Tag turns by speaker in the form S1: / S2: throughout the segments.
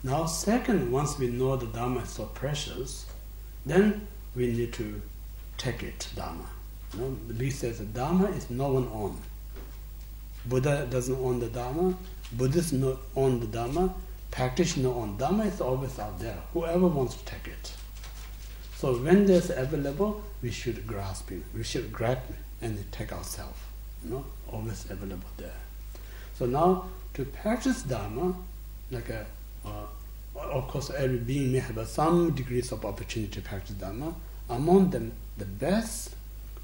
S1: Now, second, once we know the Dharma is so precious, then we need to take it, Dharma. You know, the Buddha says the Dharma is no one own. Buddha doesn't own the Dharma, Buddhists don't own the Dharma, practitioners own Dharma. Is always out there. Whoever wants to take it. So when there's available, we should grasp it. We should grab it and take ourselves. You know, always available there. So now to practice Dharma, like of course every being may have some degrees of opportunity to practice Dharma. Among them, the best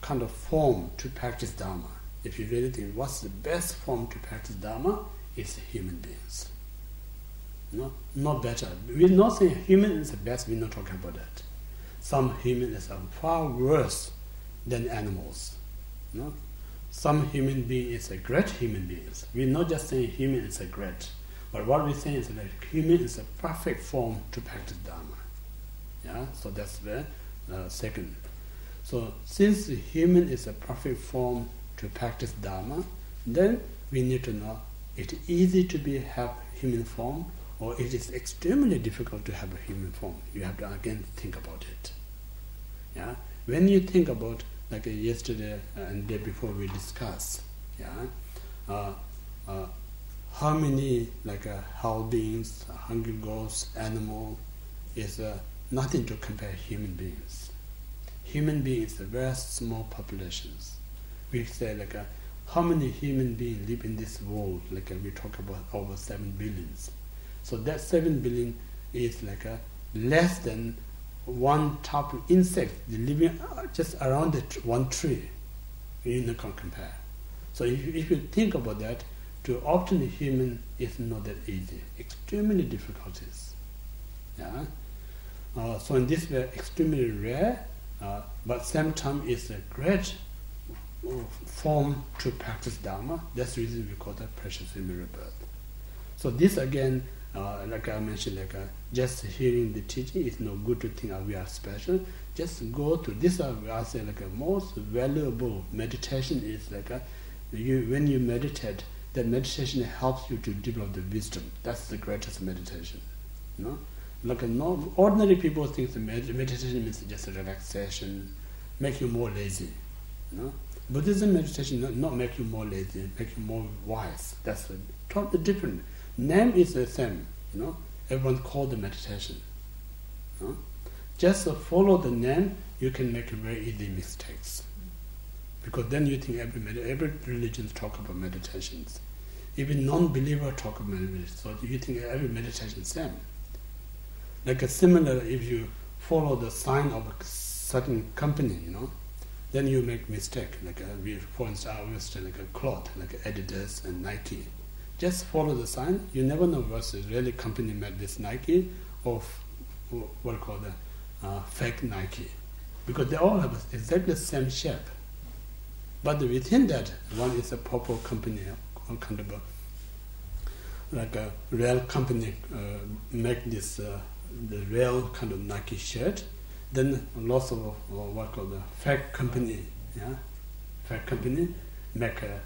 S1: kind of form to practice Dharma, if you really think what's the best form to practice Dharma, is human beings. No, not better. We're not saying human is the best, we're not talking about that. Some humans are far worse than animals. No? Some human being is a great human beings. We're not just saying human is a great, but what we're saying is that human is a perfect form to practice Dharma. Yeah, so that's the second. So since the human is a perfect form to practice Dharma, then we need to know it's easy to have human form, or it is extremely difficult to have a human form. You have to again think about it. Yeah, when you think about, like yesterday and the day before we discussed, yeah, how many house beings, hungry ghosts, animal is nothing to compare human beings. Human beings are very small populations. We say how many human beings live in this world? We talk about over 7 billion. So that 7 billion is less than one type of insect living just around one tree. You can't compare. So if you think about that, to obtain a human is not that easy. Extremely difficulties. Yeah. So in this way, extremely rare, but same time it's a great form to practice Dharma. That's the reason we call that precious human rebirth. So this again, like I mentioned, just hearing the teaching is no good to think we are special. Just go to this. I say most valuable meditation is when you meditate. That meditation helps you to develop the wisdom. That's the greatest meditation. You know, ordinary people think the meditation means just a relaxation, make you more lazy. You know, Buddhism meditation not make you more lazy, make you more wise. That's totally different. Name is the same. You know, everyone call the meditation. You know? Just follow the name, you can make very easy mistakes. Because then you think every religion talk about meditations. Even non-believer talk about meditation. So you think every meditation is the same. Similar, if you follow the sign of a certain company, then you make mistake. For instance, I always say a cloth, Adidas and Nike. Just follow the sign. You never know what's really company made this Nike or what called fake Nike, because they all have exactly the same shape. But within that, one is a proper company, one kind of a real company make this the real kind of Nike shirt. Then lots of what called a fake company, fake company make a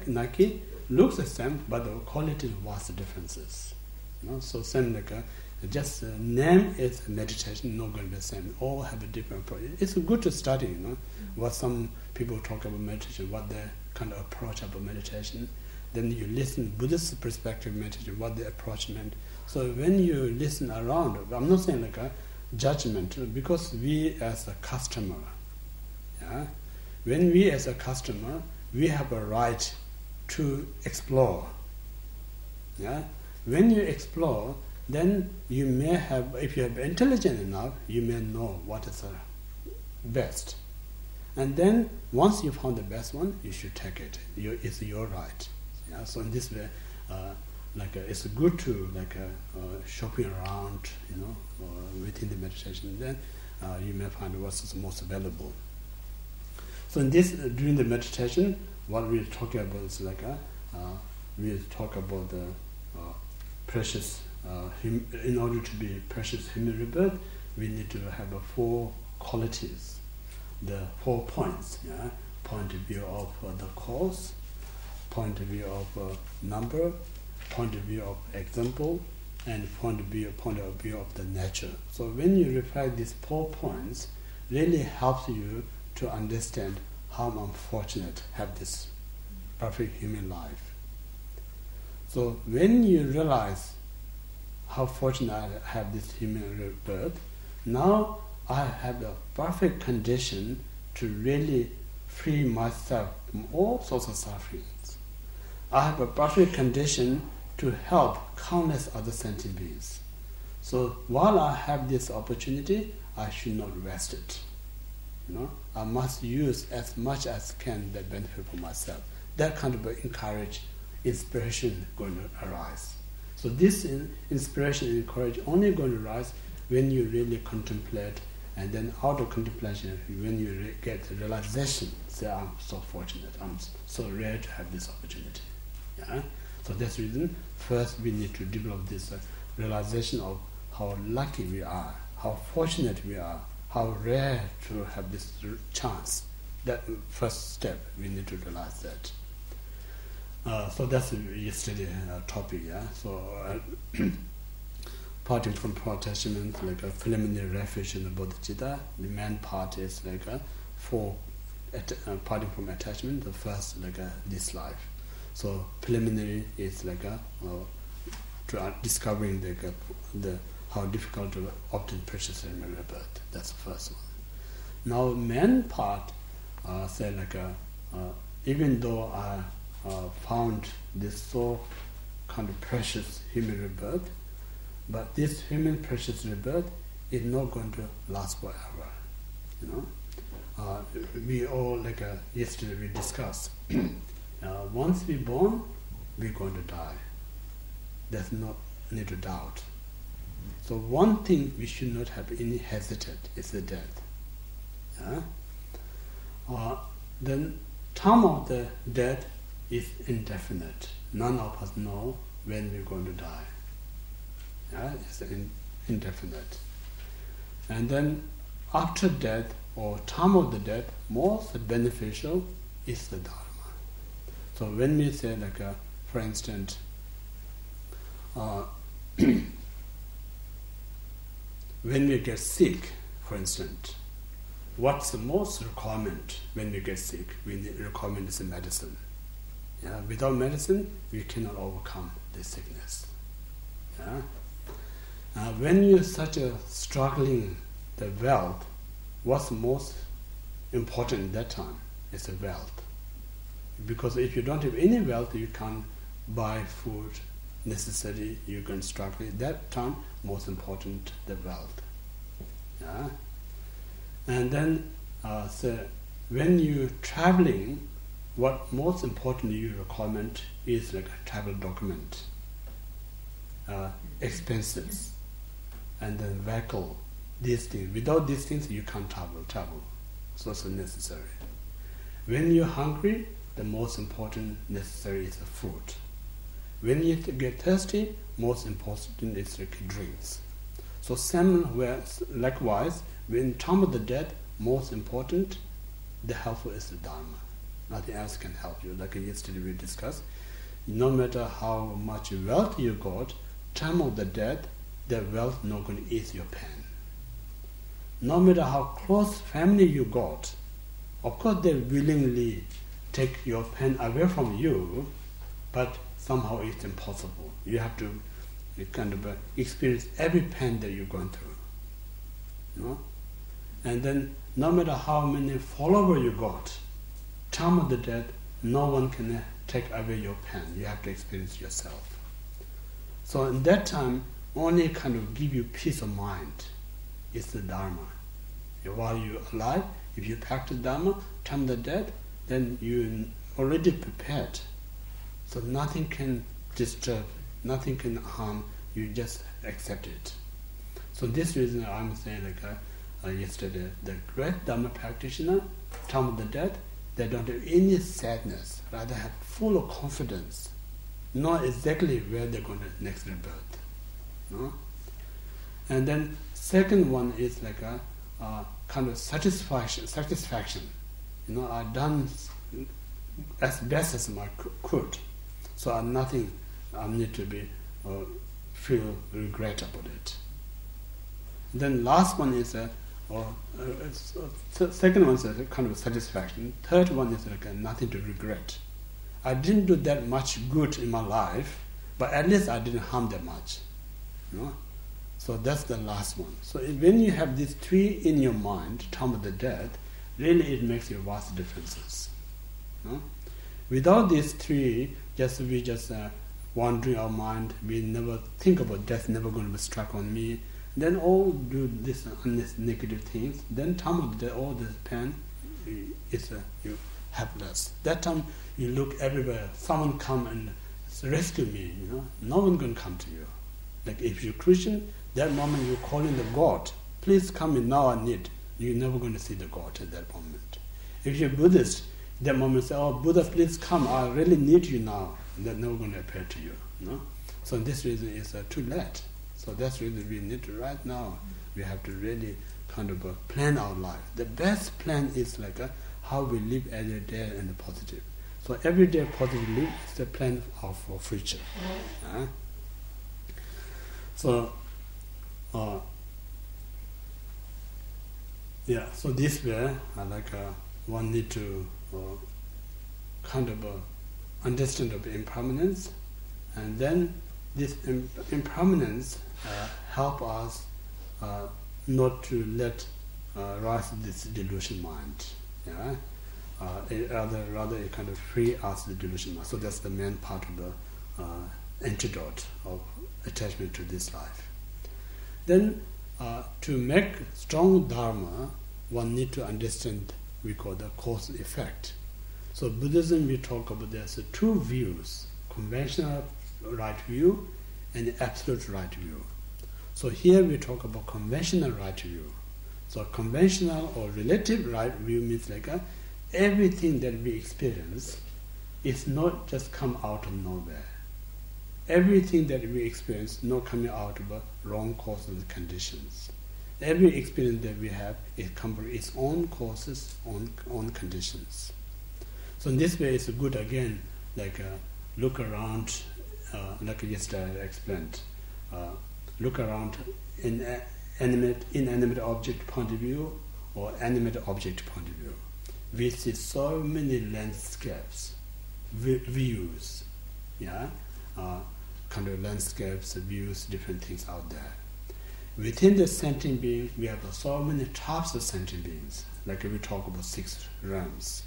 S1: Nike. Looks the same, but the quality was the differences. So same just name is meditation, not going to be the same. All have a different approach. It's good to study, what some people talk about meditation, what their kind of approach about meditation. Then you listen Buddhist perspective meditation, what the approach meant. So when you listen around, I'm not saying a judgment, because we as a customer, when we as a customer, we have a right to explore. When you explore, then you may have, if you have intelligent enough, you may know what is the best. And then once you found the best one, you should take it. It's your right. So in this way, it's good to shopping around, within the meditation. Then you may find what's most valuable. So in this, during the meditation, what we're talking about is we talk about the precious. In order to be precious human rebirth, we need to have 4 qualities, the 4 points. Point of view of the cause, point of view of number, point of view of example, and point of view of the nature. So when you reflect these 4 points, really helps you to understand how I'm fortunate to have this perfect human life. So when you realize how fortunate I have this human birth, now I have the perfect condition to really free myself from all sorts of sufferings. I have a perfect condition to help countless other sentient beings. So while I have this opportunity, I should not waste it. I must use as much as can the benefit for myself. That kind of encourage, inspiration going to arise. So this inspiration and courage only going to arise when you really contemplate, and then out of contemplation, when you get the realization, say, I'm so fortunate, I'm so rare to have this opportunity. Yeah? So that's the reason, first we need to develop this realization of how lucky we are, how fortunate we are, how rare to have this chance. That first step, we need to realize that. So that's yesterday's topic. Yeah. So parting from attachment, like a preliminary refuge in the bodhicitta. The main part is like parting from attachment. The first, like this life. So preliminary is like discovering the how difficult to obtain precious human rebirth. That's the first one. Now, main part, say like even though I found this so kind of precious human rebirth, but this human precious rebirth is not going to last forever. We all, like yesterday we discussed, once we're born, we're going to die. There's no need to doubt. So one thing we should not have any hesitate is the death. Yeah? Then time of the death is indefinite. None of us know when we're going to die. Yeah? It's indefinite. And then after death, or time of the death, most beneficial is the Dharma. So when we say, like, for instance, when we get sick, for instance, what's the most requirement when we get sick? Requirement is medicine. Yeah? Without medicine, we cannot overcome this sickness. Yeah? When you're such a struggling the wealth, what's most important at that time is the wealth. Because if you don't have any wealth, you can't buy food necessary, you can struggle. At that time, most important, the wealth. Yeah? And then, so when you're traveling, what most important you requirement is like a travel document, expenses, and then vehicle, these things. Without these things, you can't travel. So it's necessary. When you're hungry, the most important necessary is the food. When you get thirsty, most important is like drinks. So likewise, when time of the death, most important, the helpful is the Dharma. Nothing else can help you. Like yesterday we discussed, no matter how much wealth you got, time of the death, the wealth not going to ease your pain. No matter how close family you got, of course they willingly take your pain away from you, but somehow it's impossible. You have to kind of experience every pain that you're going through. And then no matter how many followers you got, time of the death, no one can take away your pain. You have to experience yourself. So in that time, only kind of give you peace of mind is the Dharma. While you're alive, if you practice Dharma, time of the death, then you're already prepared. So nothing can disturb, nothing can harm, you just accept it. So this reason I'm saying, like yesterday, the great Dharma practitioner, time of the death, they don't have any sadness, rather have full of confidence, know exactly where they're going to next rebirth. And then second one is like a kind of satisfaction. I've done as best as I could, so nothing I need to be feel regret about it. Then last one is second one is a kind of satisfaction. Third one is like nothing to regret. I didn't do that much good in my life, but at least I didn't harm that much. You know? So that's the last one. So when you have these three in your mind, time of the death, really it makes you vast differences. You know? Without these three, we just wandering our mind, we never think about death, never going to be struck on me, then all do this negative things, then time of the death, all this pain is you helpless. That time you look everywhere, someone come and rescue me, you know, no one going to come to you. Like if you're Christian, that moment you're calling the God, please come in now, I need. You're never going to see the God at that moment. If you're Buddhist, that moment say, oh Buddha, please come, I really need you now. That's never going to appear to you. No? So this reason is too late. So that's really we need to, right now, we have to really kind of plan our life. The best plan is like how we live every day and positive. So every day positive live is the plan of our future. So so this way, one need to kind of understand of impermanence, and then this impermanence help us not to let rise this delusion mind. Rather it kind of free us the delusion mind. So that's the main part of the antidote of attachment to this life. Then to make strong Dharma, one need to understand we call the cause effect. So Buddhism, we talk about there's two views, conventional right view and absolute right view. So here we talk about conventional right view. So conventional or relative right view means like everything that we experience is not just come out of nowhere. Everything that we experience not coming out of wrong causes and conditions. Every experience that we have, it comes from its own causes, own conditions. So in this way, it's good again, look around, like yesterday I explained, look around in inanimate object point of view or animate object point of view. We see so many landscapes, views, kind of landscapes, views, different things out there. Within the sentient being, we have so many types of sentient beings, like we talk about 6 realms.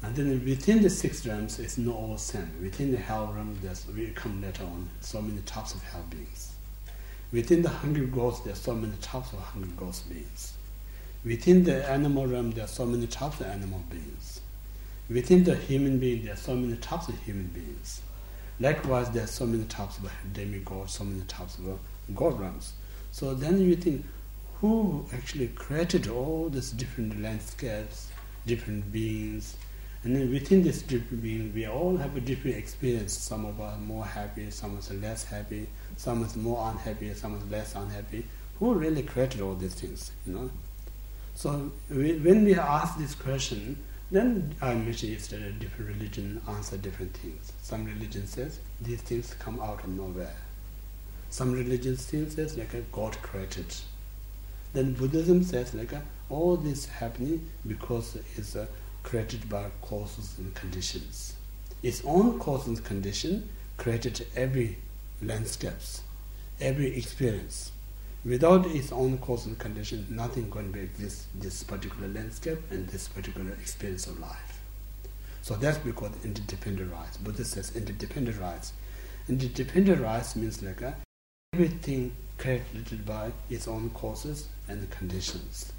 S1: And then within the 6 realms, it's not all same. Within the hell realm, we come later on, so many types of hell beings. Within the hungry ghosts, there are so many types of hungry ghost beings. Within the animal realm, there are so many types of animal beings. Within the human being, there are so many types of human beings. Likewise, there are so many types of demigods, so many types of god realms. So then you think, who actually created all these different landscapes, different beings? And then within this different being, we all have a different experience. Some of us are more happy, some of us are less happy, some of us are more unhappy, some of us are less unhappy. Who really created all these things, So when we ask this question, then I mentioned yesterday different religions answer different things. Some religion says these things come out of nowhere. Some religion still says God created. Then Buddhism says all this happening because it's created by causes and conditions. Its own causes and condition created every landscapes, every experience. Without its own cause and condition, nothing going to exist this particular landscape and this particular experience of life. So that's we call interdependent rights. Buddha says interdependent rights. Interdependent rights means everything created by its own causes and conditions.